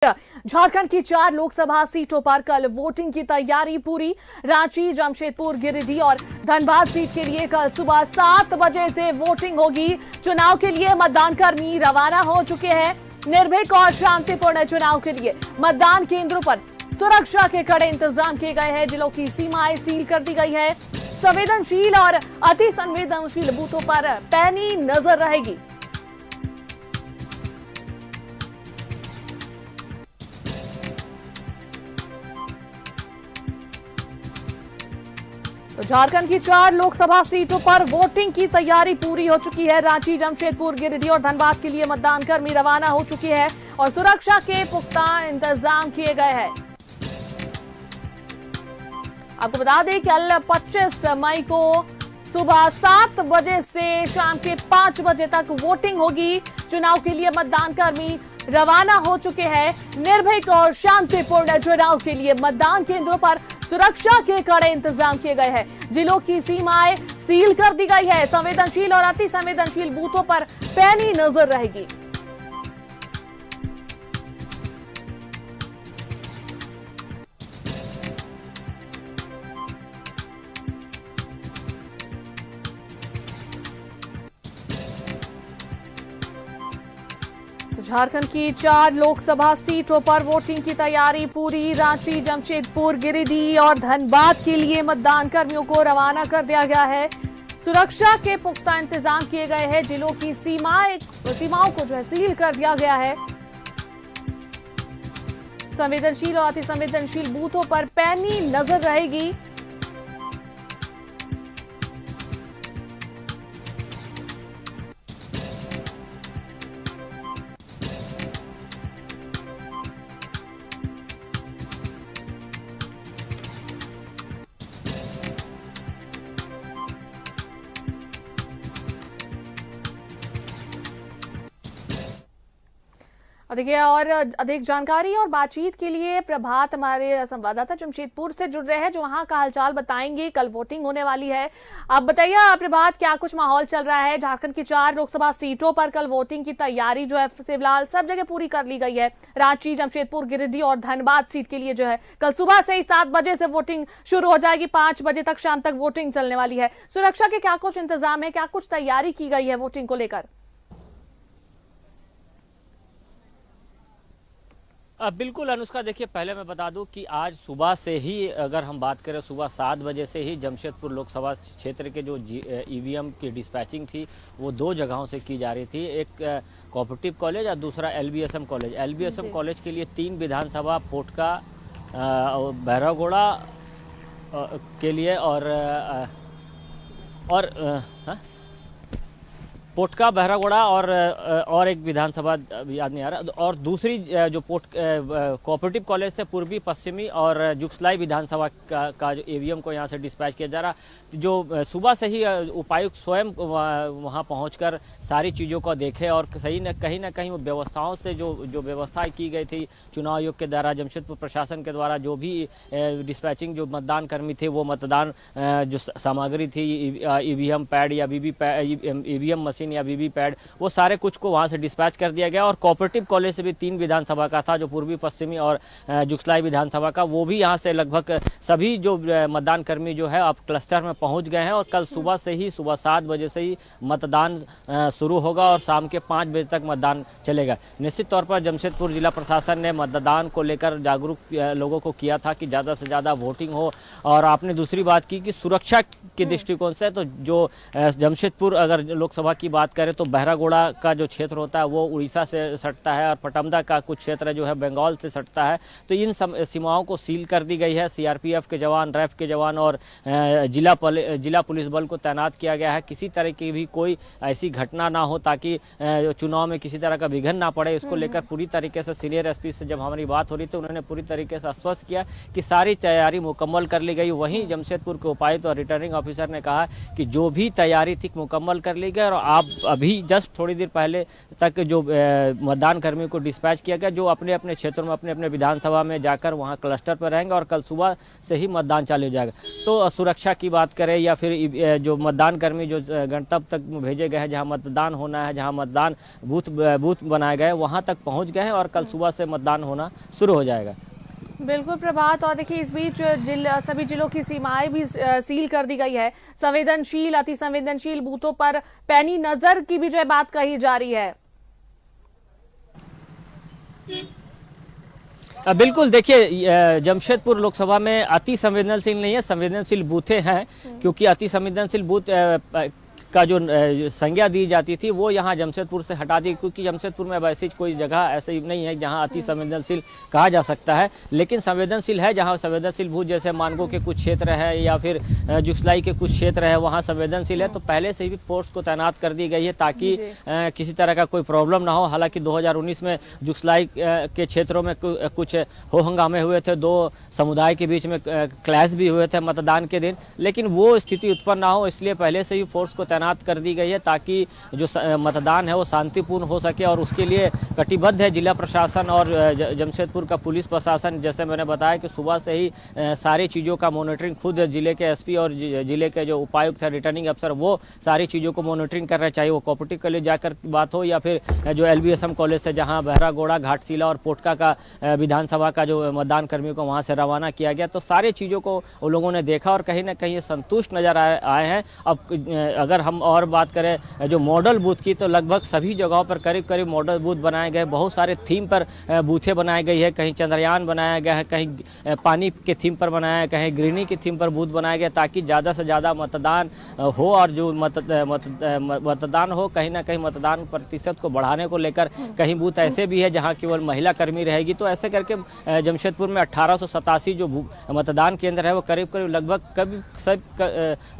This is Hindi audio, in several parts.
झारखंड की 4 लोकसभा सीटों पर कल वोटिंग की तैयारी पूरी। रांची, जमशेदपुर, गिरिडीह और धनबाद सीट के लिए कल सुबह 7 बजे से वोटिंग होगी। चुनाव के लिए मतदान कर्मी रवाना हो चुके हैं। निर्भीक और शांतिपूर्ण चुनाव के लिए मतदान केंद्रों पर सुरक्षा के कड़े इंतजाम किए गए हैं। जिलों की सीमाएं सील कर दी गई है। संवेदनशील और अति संवेदनशील बूथों पर पैनी नजर रहेगी। तो झारखंड की 4 लोकसभा सीटों पर वोटिंग की तैयारी पूरी हो चुकी है। रांची, जमशेदपुर, गिरिडीह और धनबाद के लिए मतदान कर्मी रवाना हो चुके हैं और सुरक्षा के पुख्ता इंतजाम किए गए हैं। आपको बता दें कल 25 मई को सुबह 7 बजे से शाम के 5 बजे तक वोटिंग होगी। चुनाव के लिए मतदान कर्मी रवाना हो चुके हैं। निर्भीक और शांतिपूर्ण चुनाव के लिए मतदान केंद्रों पर सुरक्षा के कड़े इंतजाम किए गए हैं। जिलों की सीमाएं सील कर दी गई है। संवेदनशील और अति संवेदनशील बूथों पर पैनी नजर रहेगी। झारखंड की 4 लोकसभा सीटों पर वोटिंग की तैयारी पूरी। रांची, जमशेदपुर, गिरिडीह और धनबाद के लिए मतदान कर्मियों को रवाना कर दिया गया है। सुरक्षा के पुख्ता इंतजाम किए गए हैं। जिलों की सीमाओं को सील कर दिया गया है। संवेदनशील और अति संवेदनशील बूथों पर पैनी नजर रहेगी। देखिए और अधिक जानकारी और बातचीत के लिए प्रभात हमारे संवाददाता जमशेदपुर से जुड़ रहे हैं, जो वहां का हालचाल बताएंगे। कल वोटिंग होने वाली है। आप बताइए प्रभात, क्या कुछ माहौल चल रहा है? झारखंड की 4 लोकसभा सीटों पर कल वोटिंग की तैयारी जो है फिलहाल सब जगह पूरी कर ली गई है। रांची, जमशेदपुर, गिरिडीह और धनबाद सीट के लिए जो है कल सुबह से ही 7 बजे से वोटिंग शुरू हो जाएगी। 5 बजे तक शाम तक वोटिंग चलने वाली है। सुरक्षा के क्या कुछ इंतजाम है, क्या कुछ तैयारी की गई है वोटिंग को लेकर? बिल्कुल अनुष्का, देखिए पहले मैं बता दूं कि आज सुबह से ही अगर हम बात करें सुबह 7 बजे से ही जमशेदपुर लोकसभा क्षेत्र के जो ईवीएम की डिस्पैचिंग थी वो 2 जगहों से की जा रही थी। एक कोऑपरेटिव कॉलेज और दूसरा एलबीएसएम कॉलेज। एलबीएसएम कॉलेज के लिए 3 विधानसभा पोटका, भैरवगोड़ा के लिए और पोटका, बहरागोड़ा और एक विधानसभा याद नहीं आ रहा। और दूसरी जो कोऑपरेटिव कॉलेज से पूर्वी, पश्चिमी और जुगसलाई विधानसभा का जो ईवीएम को यहाँ से डिस्पैच किया जा रहा। जो सुबह से ही उपायुक्त स्वयं वहाँ पहुँचकर सारी चीज़ों को देखे और कहीं ना कहीं वो व्यवस्थाओं से जो व्यवस्थाएं की गई थी चुनाव आयोग के द्वारा, जमशेदपुर प्रशासन के द्वारा, जो भी डिस्पैचिंग जो मतदान कर्मी थे वो मतदान जो सामग्री थी, ईवीएम पैड या ईवीएम मशीन या वीवीपैट, वो सारे कुछ को वहां से डिस्पैच कर दिया गया। और कोऑपरेटिव कॉलेज से भी 3 विधानसभा का था, जो पूर्वी, पश्चिमी और जुगसलाई विधानसभा का, वो भी यहां से लगभग सभी जो मतदान कर्मी जो है अब क्लस्टर में पहुंच गए हैं। और कल सुबह 7 बजे से ही मतदान शुरू होगा और शाम के 5 बजे तक मतदान चलेगा। निश्चित तौर पर जमशेदपुर जिला प्रशासन ने मतदान को लेकर जागरूक लोगों को किया था कि ज्यादा से ज्यादा वोटिंग हो। और आपने दूसरी बात की कि सुरक्षा के दृष्टिकोण से तो जो जमशेदपुर अगर लोकसभा की बात करें तो बहरागोड़ा का जो क्षेत्र होता है वो उड़ीसा से सटता है और पटमदा का कुछ क्षेत्र जो है बंगाल से सटता है। तो इन सीमाओं को सील कर दी गई है। सीआरपीएफ के जवान, रैफ के जवान और जिला पुलिस बल को तैनात किया गया है। किसी तरह की भी कोई ऐसी घटना ना हो ताकि चुनाव में किसी तरह का विघ्न ना पड़े, इसको लेकर पूरी तरीके से सीनियर एसपी से जब हमारी बात हो रही थी उन्होंने पूरी तरीके से आश्वस्त किया कि सारी तैयारी मुकम्मल कर ली गई। वहीं जमशेदपुर के उपायुक्त और रिटर्निंग ऑफिसर ने कहा कि जो भी तैयारी थी मुकम्मल कर ली गई और आप अभी जस्ट थोड़ी देर पहले तक जो मतदान कर्मियों को डिस्पैच किया गया, जो अपने अपने क्षेत्रों में अपने अपने विधानसभा में जाकर वहां क्लस्टर पर रहेंगे और कल सुबह से ही मतदान चालू हो जाएगा। तो सुरक्षा की बात करें या फिर जो मतदान कर्मी जो गंतव्य तक भेजे गए हैं, जहां मतदान होना है, जहां मतदान बूथ बनाए गए वहां तक पहुंच गए हैं और कल सुबह से मतदान होना शुरू हो जाएगा। बिल्कुल प्रभात, और देखिए इस बीच सभी जिलों की सीमाएं भी सील कर दी गई है। संवेदनशील, अति संवेदनशील बूथों पर पैनी नजर की भी जो बात कही जा रही है। बिल्कुल, देखिए जमशेदपुर लोकसभा में अति संवेदनशील नहीं है, संवेदनशील बूथें हैं, क्योंकि अति संवेदनशील बूथ का जो संज्ञा दी जाती थी वो यहाँ जमशेदपुर से हटा दी, क्योंकि जमशेदपुर में वैसी कोई जगह ऐसे नहीं है जहाँ अति संवेदनशील कहा जा सकता है। लेकिन संवेदनशील है, जहाँ संवेदनशील बूथ जैसे मानगो के कुछ क्षेत्र है या फिर जुगसलाई के कुछ क्षेत्र है वहाँ संवेदनशील है, तो पहले से ही फोर्स को तैनात कर दी गई है ताकि किसी तरह का कोई प्रॉब्लम ना हो। हालांकि 2019 में जुगसलाई के क्षेत्रों में कुछ हो हंगामे हुए थे, दो समुदाय के बीच में क्लैश भी हुए थे मतदान के दिन, लेकिन वो स्थिति उत्पन्न ना हो इसलिए पहले से ही फोर्स को तैनात कर दी गई है ताकि जो मतदान है वो शांतिपूर्ण हो सके। और उसके लिए कटिबद्ध है जिला प्रशासन और जमशेदपुर का पुलिस प्रशासन। जैसे मैंने बताया कि सुबह से ही सारी चीज़ों का मॉनिटरिंग खुद जिले के एसपी और जिले के जो उपायुक्त है, रिटर्निंग अफसर, वो सारी चीज़ों को मॉनिटरिंग कर रहे, चाहे वो कोऑपरेटिव कॉलेज जाकर बात हो या फिर जो LBSM कॉलेज से जहाँ बहरागोड़ा, घाटशिला और पोटका का विधानसभा का जो मतदान कर्मियों को वहाँ से रवाना किया गया। तो सारी चीज़ों को उन लोगों ने देखा और कहीं ना कहीं संतुष्ट नजर आए हैं। अब अगर हम और बात करें जो मॉडल बूथ की, तो लगभग सभी जगहों पर करीब करीब मॉडल बूथ बनाए गए, बहुत सारे थीम पर बूथें बनाई गई है, कहीं चंद्रयान बनाया गया है, कहीं पानी के थीम पर बनाया है, कहीं ग्रीनी की थीम पर बूथ बनाया गया, ताकि ज़्यादा से ज़्यादा मतदान हो और जो मतदान हो कहीं ना कहीं मतदान प्रतिशत को बढ़ाने को लेकर कहीं बूथ ऐसे भी है जहाँ केवल महिला कर्मी रहेगी। तो ऐसे करके जमशेदपुर में 1887 जो मतदान केंद्र है वो करीब करीब लगभग सब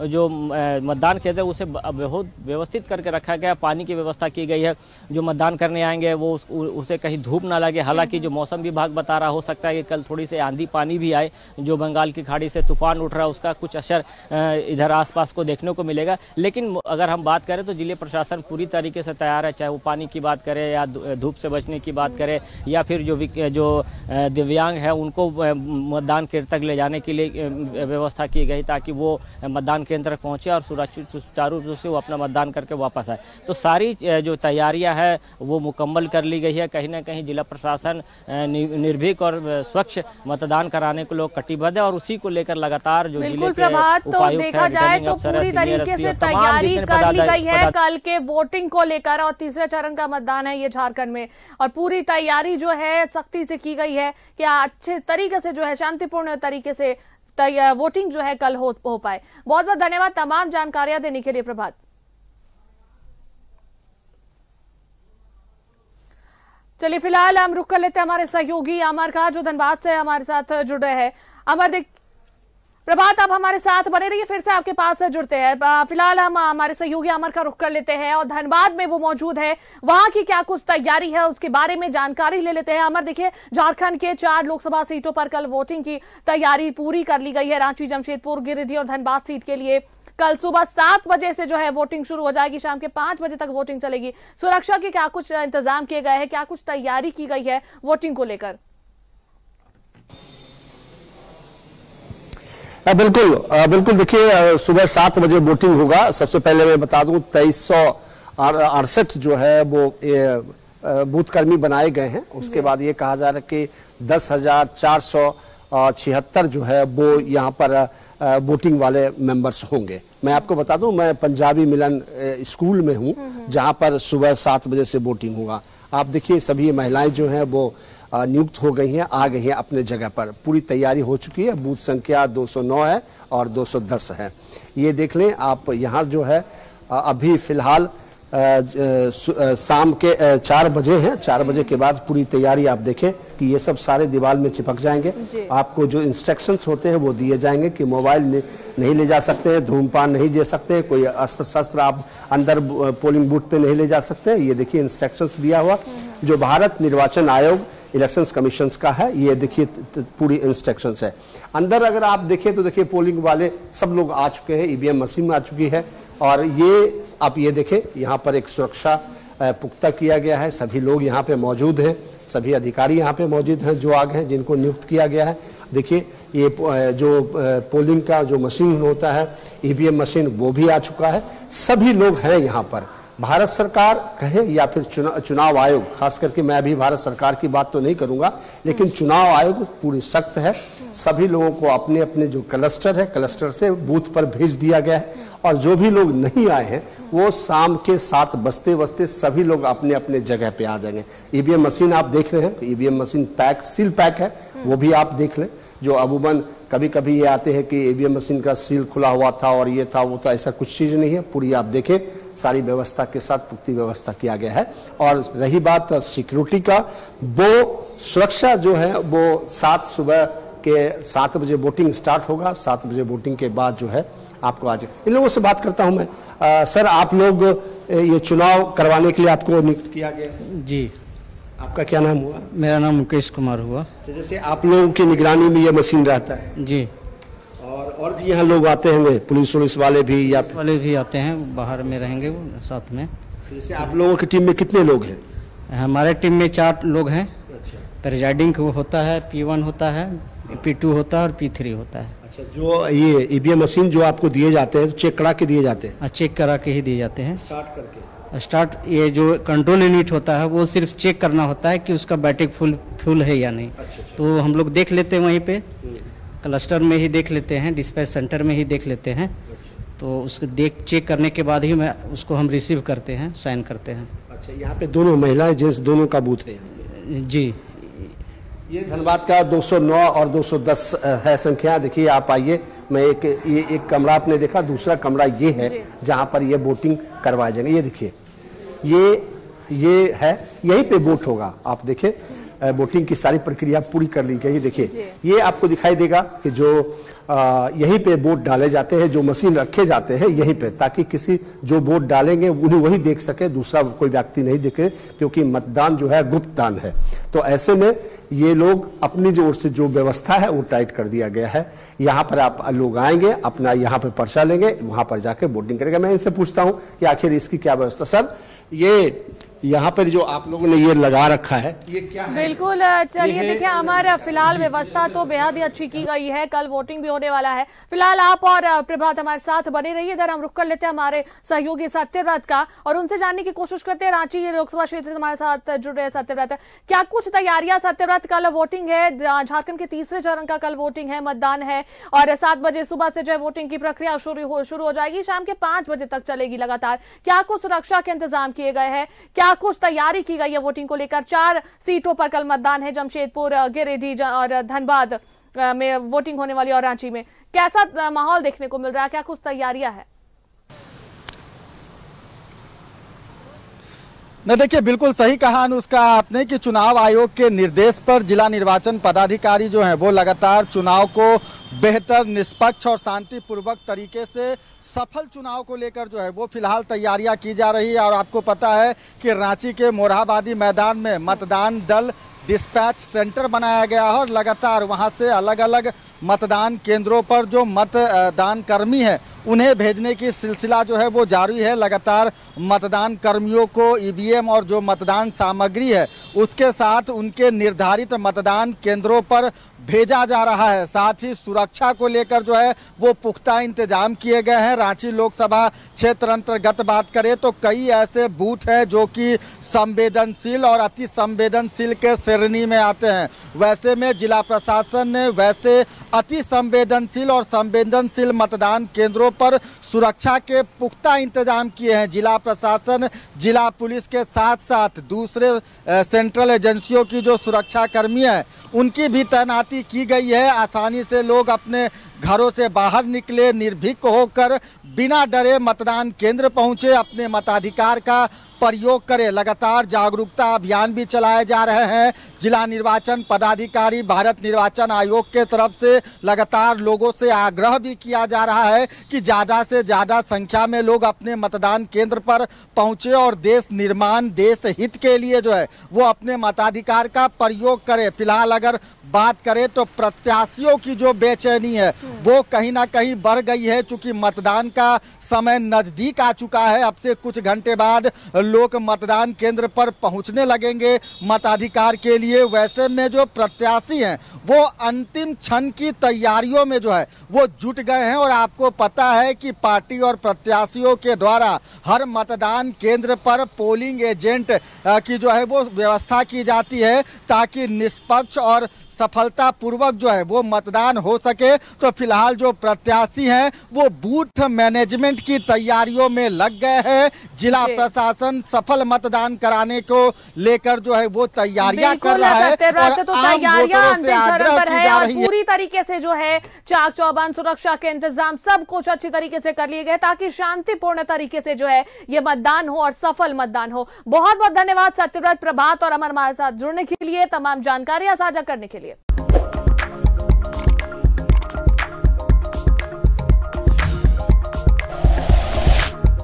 जो मतदान केंद्र उसे बहुत व्यवस्थित करके रखा गया। पानी की व्यवस्था की गई है, जो मतदान करने आएंगे वो उसे कहीं धूप ना लगे। हालांकि जो मौसम विभाग बता रहा, हो सकता है कि कल थोड़ी सी आंधी पानी भी आए, जो बंगाल की खाड़ी से तूफान उठ रहा है उसका कुछ असर इधर आसपास को देखने को मिलेगा। लेकिन अगर हम बात करें तो जिले प्रशासन पूरी तरीके से तैयार है, चाहे वो पानी की बात करें या धूप से बचने की बात करें या फिर जो दिव्यांग है उनको मतदान केंद्र तक ले जाने के लिए व्यवस्था की गई ताकि वो मतदान केंद्र तक पहुंचे और सुचारू रूप से वो अपना मतदान करके वापस आए। तो सारी जो तैयारियां है वो मुकम्मल कर ली गई है। कहीं ना कहीं जिला प्रशासन निर्भीक और स्वच्छ मतदान कराने को लोग कटिबद्ध है और उसी को लेकर लगातार जो जिले के उपायुक्त देखा जाए तो पूरी तरीके से तैयारी कर ली गई है कल के वोटिंग को लेकर। और तीसरे चरण का मतदान है ये झारखंड में, और पूरी तैयारी जो है सख्ती से की गई है कि अच्छे तरीके से जो है शांतिपूर्ण तरीके से वोटिंग जो है कल हो पाए। बहुत बहुत धन्यवाद तमाम जानकारियां देने के लिए प्रभात। चलिए फिलहाल हम रुक कर लेते हैं हमारे सहयोगी अमर का, जो धनबाद से हमारे साथ जुड़ रहे हैं। अमर, प्रभात आप हमारे साथ बने रहिए, फिर से आपके पास जुड़ते हैं। फिलहाल हम हमारे सहयोगी अमर का रुख कर लेते हैं और धनबाद में वो मौजूद है, वहां की क्या कुछ तैयारी है उसके बारे में जानकारी ले लेते हैं। अमर, देखिए झारखंड के 4 लोकसभा सीटों पर कल वोटिंग की तैयारी पूरी कर ली गई है। रांची, जमशेदपुर, गिरिडीह और धनबाद सीट के लिए कल सुबह 7 बजे से जो है वोटिंग शुरू हो जाएगी, शाम के 5 बजे तक वोटिंग चलेगी। सुरक्षा के क्या कुछ इंतजाम किए गए हैं, क्या कुछ तैयारी की गई है वोटिंग को लेकर? बिल्कुल देखिए सुबह 7 बजे वोटिंग होगा। सबसे पहले मैं बता दूं 2368 जो है वो बूथ कर्मी बनाए गए हैं। उसके बाद ये कहा जा रहा है कि 10,476 जो है वो यहाँ पर वोटिंग वाले मेंबर्स होंगे। मैं आपको बता दूं मैं पंजाबी मिलन स्कूल में हूँ जहाँ पर सुबह 7 बजे से वोटिंग होगा। आप देखिए सभी महिलाएं जो हैं वो नियुक्त हो गई हैं, आ गई हैं अपने जगह पर। पूरी तैयारी हो चुकी है। बूथ संख्या 209 है और 210 है। ये देख लें आप, यहाँ जो है अभी फिलहाल शाम के 4 बजे हैं। 4 बजे के बाद पूरी तैयारी आप देखें कि ये सब सारे दीवार में चिपक जाएंगे। आपको जो इंस्ट्रक्शंस होते हैं वो दिए जाएंगे कि मोबाइल नहीं ले जा सकते हैं, धूमपान नहीं दे सकते, कोई अस्त्र शस्त्र आप अंदर पोलिंग बूथ पे नहीं ले जा सकते हैं। ये देखिए इंस्ट्रक्शंस दिया हुआ जो भारत निर्वाचन आयोग इलेक्शंस कमीशंस का है। ये देखिए पूरी इंस्ट्रक्शंस है। अंदर अगर आप देखें तो देखिए पोलिंग वाले सब लोग आ चुके हैं, ईवीएम मशीन आ चुकी है। और ये आप ये देखें यहाँ पर एक सुरक्षा पुख्ता किया गया है। सभी लोग यहाँ पे मौजूद हैं, सभी अधिकारी यहाँ पे मौजूद हैं जो आगे हैं, जिनको नियुक्त किया गया है। देखिए ये जो पोलिंग का जो मशीन होता है, ईवीएम मशीन, वो भी आ चुका है। सभी लोग हैं यहाँ पर। भारत सरकार कहे या फिर चुनाव आयोग, खास करके मैं अभी भारत सरकार की बात तो नहीं करूंगा, लेकिन चुनाव आयोग पूरी सख्त है। सभी लोगों को अपने अपने जो क्लस्टर है, क्लस्टर से बूथ पर भेज दिया गया है। और जो भी लोग नहीं आए हैं वो शाम के 7 बजते बजते सभी लोग अपने अपने जगह पे आ जाएंगे। ईवीएम मशीन आप देख रहे हैं, EVM machine pack, seal pack है, वो भी आप देख लें। जो अमूमन कभी कभी ये आते हैं कि ईवीएम मशीन का सील खुला हुआ था और ये था वो था, ऐसा कुछ चीज़ नहीं है। पूरी आप देखें सारी व्यवस्था के साथ पुख्ती व्यवस्था किया गया है। और रही बात सिक्योरिटी का, वो सुरक्षा जो है वो सुबह के 7 बजे वोटिंग स्टार्ट होगा। 7 बजे वोटिंग के बाद जो है आपको आज इन लोगों से बात करता हूं मैं। सर, आप लोग ये चुनाव करवाने के लिए आपको नियुक्त किया गया? जी। आपका क्या नाम हुआ? मेरा नाम मुकेश कुमार हुआ। तो जैसे आप लोगों की निगरानी में ये मशीन रहता है? जी। और भी यहाँ लोग आते होंगे, पुलिस वाले भी? या वाले भी आते हैं, बाहर में रहेंगे वो साथ में। जैसे आप लोगों की टीम में कितने लोग हैं? हमारे टीम में 4 लोग हैं। प्रेजाइडिंग होता है, P1 होता है, P2 होता है और P3 होता है। अच्छा, जो ये ईवीएम मशीन जो आपको दिए जाते हैं तो चेक करा के दिए जाते हैं? चेक करा के ही दिए जाते हैं। स्टार्ट ये जो कंट्रोल यूनिट होता है वो सिर्फ चेक करना होता है कि उसका बैटरी फुल है या नहीं। अच्छा। तो हम लोग देख लेते हैं, वहीं पे क्लस्टर में ही देख लेते हैं, डिस्पैच सेंटर में ही देख लेते हैं। तो उसको चेक करने के बाद ही उसको हम रिसीव करते हैं, साइन करते हैं। अच्छा, यहाँ पे दोनों महिलाएं जेंट्स दोनों का बूथ है? जी। ये धनबाद का 209 और 210 है संख्या। देखिए आप आइए, मैं ये एक कमरा आपने देखा, दूसरा कमरा ये है जहाँ पर ये वोटिंग करवाए जाएंगे। ये देखिए ये है, यहीं पे वोट होगा। आप देखें वोटिंग की सारी प्रक्रिया पूरी कर ली गई। देखिए ये आपको दिखाई देगा कि जो यहीं पे वोट डाले जाते हैं, जो मशीन रखे जाते हैं यहीं पे, ताकि किसी जो वोट डालेंगे उन्हें वही देख सके, दूसरा कोई व्यक्ति नहीं देखे, क्योंकि मतदान जो है गुप्त दान है। तो ऐसे में ये लोग अपनी जो ओर से जो व्यवस्था है वो टाइट कर दिया गया है। यहाँ पर आप लोग आएंगे, अपना यहाँ पे पर्चा लेंगे, वहां पर जाके वोटिंग करेंगे। मैं इनसे पूछता हूँ कि आखिर इसकी क्या व्यवस्था। सर, ये यहाँ पर जो आप लोगों ने ये लगा रखा है, ये क्या है? बिल्कुल, चलिए देखिए, हमारा फिलहाल व्यवस्था तो बेहद ही अच्छी की गई है। कल वोटिंग भी होने वाला है। फिलहाल आप और प्रभात हमारे साथ बने रहिए। इधर हम रुक कर लेते हैं हमारे सहयोगी सत्यव्रत का और उनसे जानने की कोशिश करते हैं। रांची लोकसभा क्षेत्र से हमारे साथ जुड़ रहे सत्यव्रत, क्या कुछ तैयारियां सत्यव्रत? कल वोटिंग है, झारखंड के तीसरे चरण का कल वोटिंग है, मतदान है और 7 बजे सुबह से जो वोटिंग की प्रक्रिया शुरू हो जाएगी, शाम के 5 बजे तक चलेगी लगातार। क्या कुछ सुरक्षा के इंतजाम किए गए हैं? क्या कुछ तैयारी की गई है वोटिंग को लेकर? 4 सीटों पर कल मतदान है, जमशेदपुर, गिरिडीह और धनबाद में वोटिंग होने वाली और रांची में। कैसा माहौल देखने को मिल रहा है? क्या कुछ तैयारियां है? न देखिए, बिल्कुल सही कहा अनुष्का आपने कि चुनाव आयोग के निर्देश पर जिला निर्वाचन पदाधिकारी जो हैं वो लगातार चुनाव को बेहतर, निष्पक्ष और शांतिपूर्वक तरीके से सफल चुनाव को लेकर जो है वो फिलहाल तैयारियां की जा रही है। और आपको पता है कि रांची के मोरहाबादी मैदान में मतदान दल डिस्पैच सेंटर बनाया गया है और लगातार वहां से अलग अलग मतदान केंद्रों पर जो मतदान कर्मी है उन्हें भेजने की सिलसिला जो है वो जारी है। लगातार मतदान कर्मियों को ईवीएम और जो मतदान सामग्री है उसके साथ उनके निर्धारित मतदान केंद्रों पर भेजा जा रहा है। साथ ही सुरक्षा को लेकर जो है वो पुख्ता इंतजाम किए गए हैं। रांची लोकसभा क्षेत्र अंतर्गत बात करें तो कई ऐसे बूथ हैं जो कि संवेदनशील और अति संवेदनशील के श्रेणी में आते हैं। वैसे में जिला प्रशासन ने वैसे अति संवेदनशील और संवेदनशील मतदान केंद्रों पर सुरक्षा के पुख्ता इंतजाम किए हैं। जिला प्रशासन, जिला पुलिस के साथ साथ दूसरे सेंट्रल एजेंसियों की जो सुरक्षा कर्मी हैं उनकी भी तैनाती की गई है। आसानी से लोग अपने घरों से बाहर निकले, निर्भीक होकर बिना डरे मतदान केंद्र पहुंचे, अपने मताधिकार का प्रयोग करें। लगातार जागरूकता अभियान भी चलाए जा रहे हैं। जिला निर्वाचन पदाधिकारी भारत निर्वाचन आयोग के तरफ से लगातार लोगों से आग्रह भी किया जा रहा है कि ज़्यादा से ज़्यादा संख्या में लोग अपने मतदान केंद्र पर पहुंचे और देश निर्माण, देश हित के लिए जो है वो अपने मताधिकार का प्रयोग करें। फिलहाल अगर बात करें तो प्रत्याशियों की जो बेचैनी है वो कहीं ना कहीं बढ़ गई है, चूंकि मतदान का समय नजदीक आ चुका है। अब से कुछ घंटे बाद लोग मतदान केंद्र पर पहुंचने लगेंगे मताधिकार के लिए। वैसे में जो प्रत्याशी हैं वो अंतिम क्षण की तैयारियों में जो है वो जुट गए हैं और आपको पता है कि पार्टी और प्रत्याशियों के द्वारा हर मतदान केंद्र पर पोलिंग एजेंट की जो है वो व्यवस्था की जाती है ताकि निष्पक्ष और सफलतापूर्वक जो है वो मतदान हो सके। तो फिलहाल जो प्रत्याशी हैं वो बूथ मैनेजमेंट की तैयारियों में लग गए हैं। जिला प्रशासन सफल मतदान कराने को लेकर जो है वो तैयारियां कर रहा है और तो आम वोटरों से आग्रह की जा रही है। पूरी तरीके से जो है चाक चौबंद, सुरक्षा के इंतजाम सब कुछ अच्छी तरीके से कर लिए गए ताकि शांतिपूर्ण तरीके से जो है ये मतदान हो और सफल मतदान हो। बहुत बहुत धन्यवाद सत्यव्रत, प्रभात और अमर हमारे साथ जुड़ने के लिए, तमाम जानकारियां साझा करने के लिए।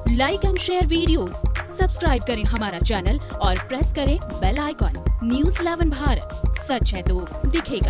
Like and share videos, subscribe करें हमारा चैनल और प्रेस करें बेल आइकॉन। न्यूज़ 11 भारत, सच है तो दिखेगा।